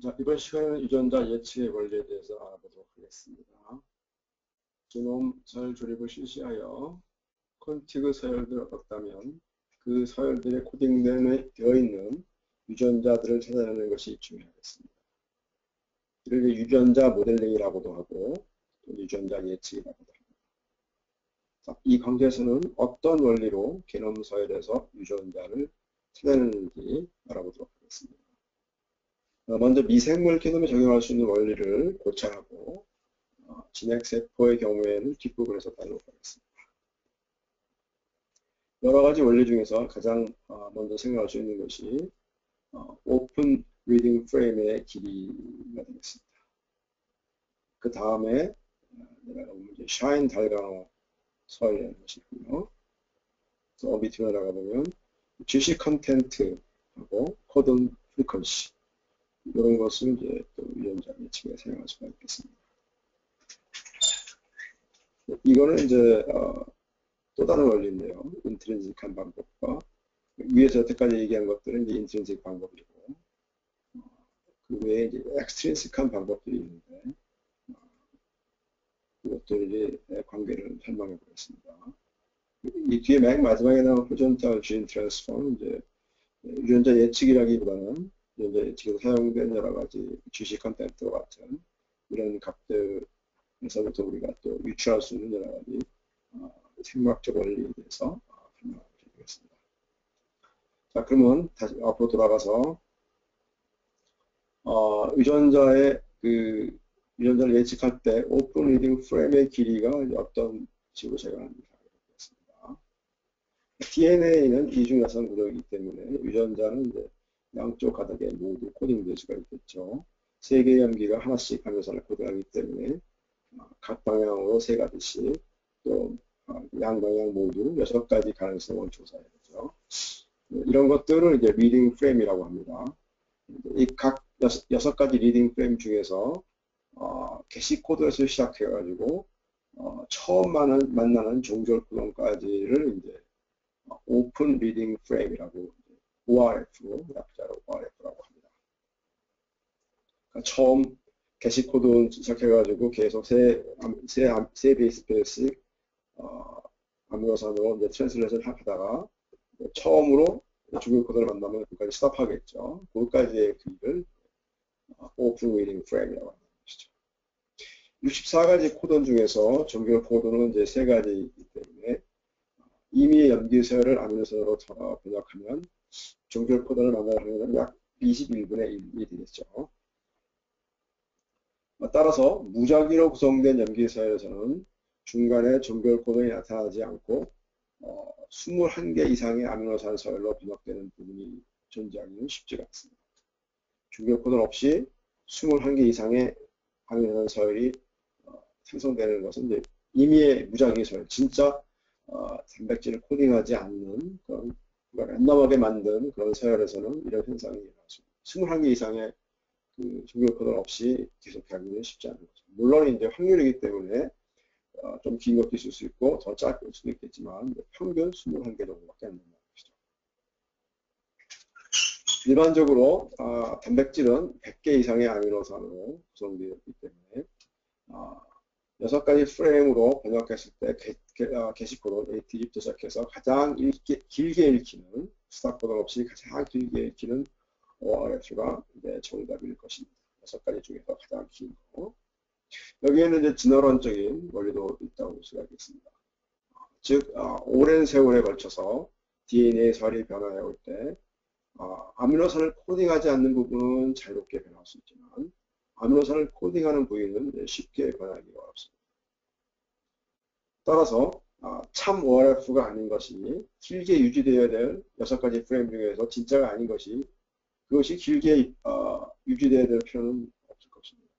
자, 이번 시간에는 유전자 예측의 원리에 대해서 알아보도록 하겠습니다. 기놈 서열 조립을 실시하여 컨티그 서열들을 얻었다면 그 서열들에 코딩되어 있는 유전자들을 찾아내는 것이 중요하겠습니다. 이를 유전자 모델링이라고도 하고 또 유전자 예측이라고도 합니다. 자, 이 강좌에서는 어떤 원리로 게놈 서열에서 유전자를 찾아내는지 알아보도록 하겠습니다. 먼저 미생물 게놈에 적용할 수 있는 원리를 고찰하고 진핵세포의 경우에는 뒷부분에서 다루도록 하겠습니다. 여러 가지 원리 중에서 가장 먼저 생각할 수 있는 것이 오픈 리딩 프레임의 길이가 되겠습니다. 그 다음에 내가 샤인 달가노 서열이라는 것이 있고요. 또 밑으로 나가보면 GC 컨텐트하고 코든 프리퀀시 이런 것을 이제 또 유전자 예측에 사용할 수가 있겠습니다. 이거는 이제 또 다른 원리인데요. 인트린직한 방법과 위에서 여태까지 얘기한 것들은 이제 인트린직 방법이고 그 외에 이제 엑스트린직한 방법들이 있는데 그것들의 관계를 설명해 보겠습니다. 이 뒤에 맨 마지막에 나온 호전자 진 트랜스폼은 이제 유전자 예측이라기보다는 유전자 예측에서 사용된 여러 가지 GC 컨텐트와 같은 이런 값들에서부터 우리가 또 유출할 수 있는 여러 가지 생물학적 원리에 대해서 설명을 드리겠습니다. 자, 그러면 다시 앞으로 돌아가서 유전자를 예측할 때 오픈 리딩 프레임의 길이가 어떤 식으로 제공하는지 알아보겠습니다. DNA는 이중야산 구조이기 때문에 유전자는 이제 양쪽 가닥에 모두 코딩될 수가 있겠죠. 3개의 염기가 하나씩 아미노산을 코딩하기 때문에 각 방향으로 3가지씩 또 양방향 모두 6가지 가능성을 조사해야 되죠. 이런 것들을 이제 리딩 프레임이라고 합니다. 이 각 6가지 리딩 프레임 중에서 게시 코드에서 시작해가지고 처음 만나는 종결 코드까지를 이제 오픈 리딩 프레임이라고 ORF로 약자로 ORF라고 합니다. 그러니까 처음 게시 코드 시작해가지고 계속 세 베이스 페어씩 아미노산으로 이제 트랜슬레이션 하다가 처음으로 종결 코드를 만나면 그까지 스탑하겠죠. 그까지의 길이를 오픈 리딩 프레임이라고 합니다. 64가지 코드 중에서 종결 코드는 이제 3가지이기 때문에 이미 염기서열을 아미노산으로 번역하면 종결 코드를 만나려면 약 21분의 1이 되겠죠. 따라서 무작위로 구성된 염기서열에서는 중간에 종결 코드가 나타나지 않고 21개 이상의 아미노산 서열로 번역되는 부분이 존재하기는 쉽지가 않습니다. 종결 코드 없이 21개 이상의 아미노산 서열이 생성되는 것은 이제 임의의 무작위 서열, 진짜 단백질을 코딩하지 않는 그런 랜덤하게 만든 그런 서열에서는 이런 현상이 일어났습니다. 21개 이상의 그 종결 코드 없이 계속하기는 쉽지 않은 거죠. 물론 이제 확률이기 때문에 좀 긴 것도 있을 수 있고 더 짧을 수도 있겠지만 평균 21개 정도밖에 안 된다는 것이죠. 일반적으로 단백질은 100개 이상의 아미노산으로 구성되어 있기 때문에 6가지 프레임으로 번역했을 때 게시코드 ATG부터 시작해서 가장 길게 읽히는 스탑코드 없이 가장 길게 읽히는 ORF가 정답일 것입니다. 6가지 중에서 가장 긴 거. 여기에는 이제 진화론적인 원리도 있다고 볼 수가 있겠습니다. 즉 오랜 세월에 걸쳐서 DNA 서열이 변화해 올 때 아미노산을 코딩하지 않는 부분은 자유롭게 변할 수 있지만 아미노산을 코딩하는 부위는 쉽게 변하기가 어렵습니다. 따라서 참 ORF가 아닌 것이 길게 유지되어야 될 6가지 프레임 중에서 진짜가 아닌 것이 그것이 길게 유지되어야 될 필요는 없을 것입니다.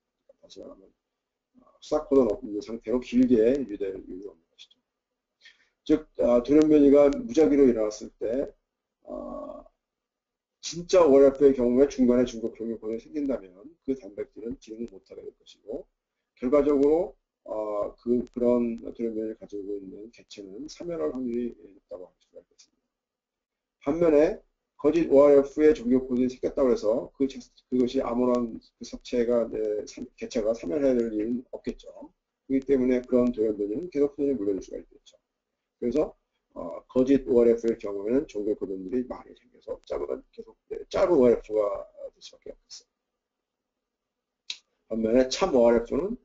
다시 말하면 스탑코드는 없는 상태로 길게 유지될 이유가 없는 것이죠. 즉 돌연변이가 무작위로 일어났을 때 진짜 ORF의 경우에 중간에 중국 종결코드가 생긴다면 그 단백질은 기능을 못하게 될 것이고 결과적으로 그런 돌연변이를 가지고 있는 개체는 사멸할 확률이 높다고 할 수가 있겠습니다. 반면에 거짓 ORF의 종교 코드가 생겼다고 해서 그것이 아무런 그 섭체가 개체가 사면해야 될 일은 없겠죠. 그렇기 때문에 그런 도형 변이는 계속 손에 물려줄 수가 있겠죠. 그래서 거짓 ORF의 경우에는 종교 코드들이 많이 생겨서 짧은 ORF가 될 수밖에 없겠어요. 반면에 참 ORF는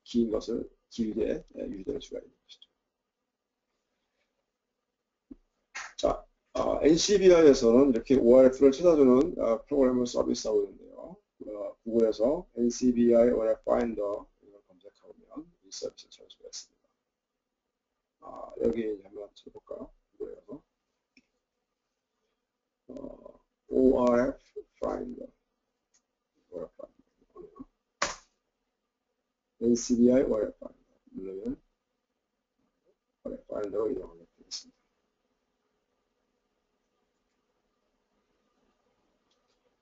긴 것을 길게 유지될 수가 있는 것이죠. 자, NCBI에서는 이렇게 ORF를 찾아주는 프로그램을 서비스하고 있는데요. 구글에서 NCBI ORF Finder 이걸 검색하면 이 서비스를 찾을 수가 있습니다. 여기 한번 쳐볼까요? 구글에서 ORF Finder, NCBI ORF Finder 누르면 ORF Finder로 이동하게 되겠습니다.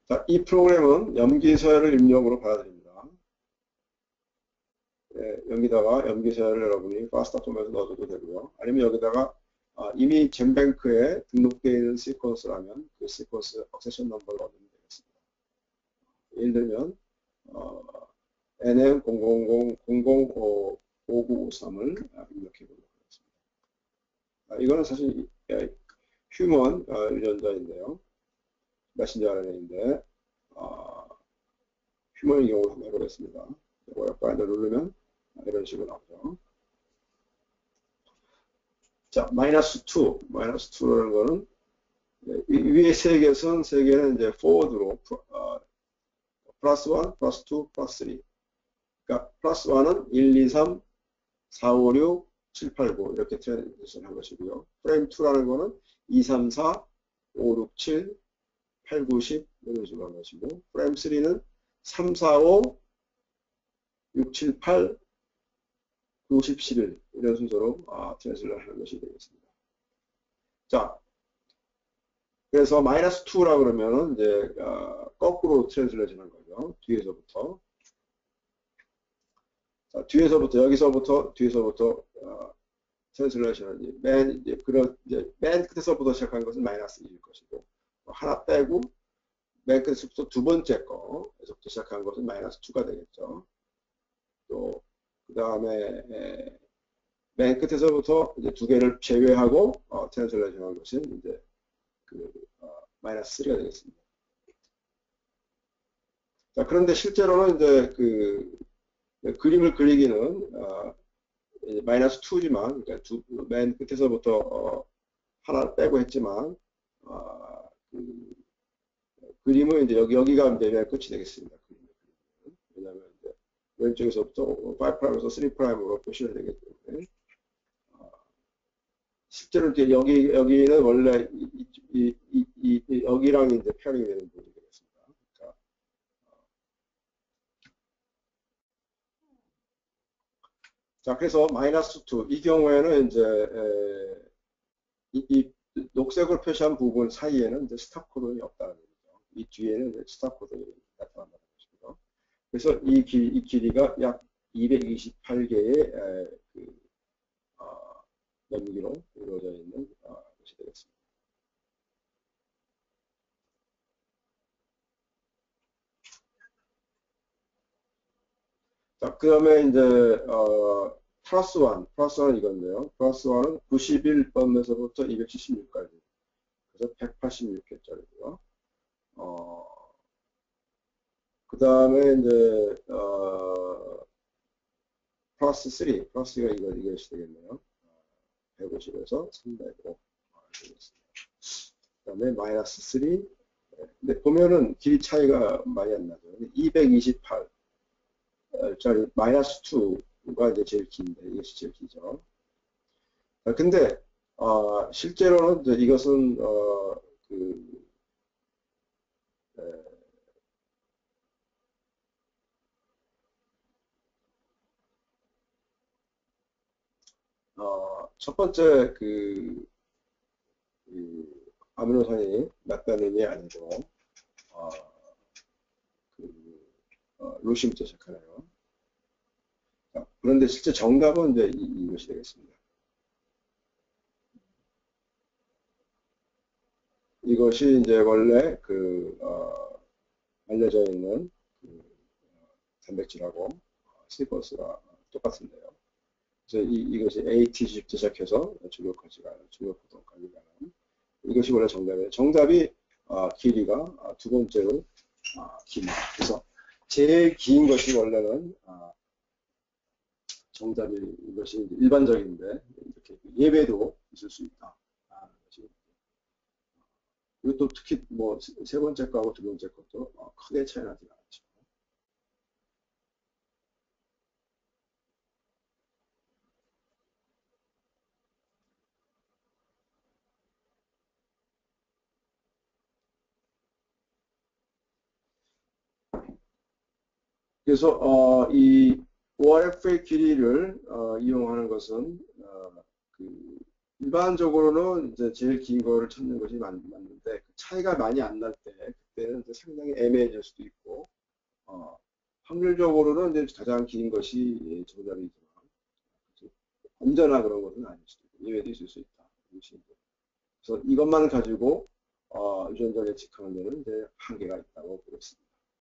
자, 이 프로그램은 염기서열을 입력으로 받아들입니다. 여기다가 염기서열을 여러분이 파스타폼에서 넣어줘도 되고요. 아니면 여기다가 이미 젠뱅크에 등록되어 있는 시퀀스라면 그 시퀀스 억세션 넘버를 넣으면 되겠습니다. 예를 들면 NM000005953을 입력해 보도록 하겠습니다. 이거는 사실 휴먼 유전자인데요. 메신저 RNA인데 휴먼의 경우로 한번 해보겠습니다. 파인더 누르면 이런 식으로 나오죠. 자, -2라는 거는 위에 세 개는 이제 forward로 +1, +2, +3. 그러니까 +1은 1, 2, 3, 4, 5, 6, 7, 8, 9 이렇게 트랜지션 한 것이고요. 프레임 2라는 거는 2, 3, 4, 5, 6, 7, 8, 9, 10 이런 식으로 한 것이고, 프레임 3는 3, 4, 5, 6, 7, 8, 9, 10, 11 이런 순서로 트랜슬레이션 하는 것이 되겠습니다. 자, 그래서 -2라 그러면은 이제 거꾸로 트랜슬레이션 한 거죠. 뒤에서부터. 자, 뒤에서부터 트랜슬레이션은 맨 끝에서부터 시작한 것은 -1일 것이고, 하나 빼고 맨 끝에서부터 두 번째 거에서부터 시작한 것은 -2가 되겠죠. 또 그 다음에 맨 끝에서부터 이제 두 개를 제외하고 트랜슬레이션 한 것은 이제 -3가 되겠습니다. 자, 그런데 실제로는 이제 그림을 그리기는 -2지만, 그러니까 맨 끝에서부터 하나를 빼고 했지만 그림은 이제 여기가 이제 끝이 되겠습니다. 왜냐하면 이제 왼쪽에서부터 5'에서 3'으로 표시를 되기 때문에 실제로 이제 여기는 원래 여기랑 이제 페어링이 되는 부분이 되겠습니다. 그러니까 자, 그래서 -2 이 경우에는 이제 이 녹색으로 표시한 부분 사이에는 이제 스탑 코드가 없다는 얘기죠. 이 뒤에는 이제 스탑 코드가 나타난다는 것이고요. 그래서 이 길이가 약 228개의 연기로 이루어져 있는 것이 되겠습니다. 자, 그 다음에 이제 플러스1은 이건데요. 플러스1은 91번에서부터 276까지. 그래서 186개짜리고요. 그 다음에 이제 플러스가 이것이 되겠네요. 150에서 305 되겠습니다. 그 다음에 -3. 근데 보면은 길이 차이가 많이 안 나죠. 228 짜리 -2가 이제 제일 긴데 이것이 제일 기죠. 근데 실제로는 이제 이것은 첫 번째 아미노산이 나타내는 아니고 루시부터 시작하네요. 그런데 실제 정답은 이제 이것이 되겠습니다. 이것이 이제 원래 알려져 있는 단백질하고 시퀀스가 똑같은데요. 그래서 이것이 ATG부터 시작해서 주요 코드까지 가는 이것이 원래 정답이에요. 정답이 길이가 두 번째로 깁니다. 그래서 제일 긴 것이 원래는 정답이 이것이 일반적인데 이렇게 예외도 있을 수 있다. 이것도 특히 뭐 세 번째 거하고 두 번째 것도 크게 차이 나지 않죠. 그래서 이 ORF의 길이를 이용하는 것은 그 일반적으로는 이제 제일 긴 거를 찾는 것이 맞는데 차이가 많이 안 날 때 그때는 이제 상당히 애매해질 수도 있고 확률적으로는 이제 가장 긴 것이 정답이지만 언제나 그런 것은 아닐 수도 있고 예외도 있을 수 있다. 그래서 이것만 가지고 유전자 예측하는 데는 이제 한계가 있다고 보겠습니다.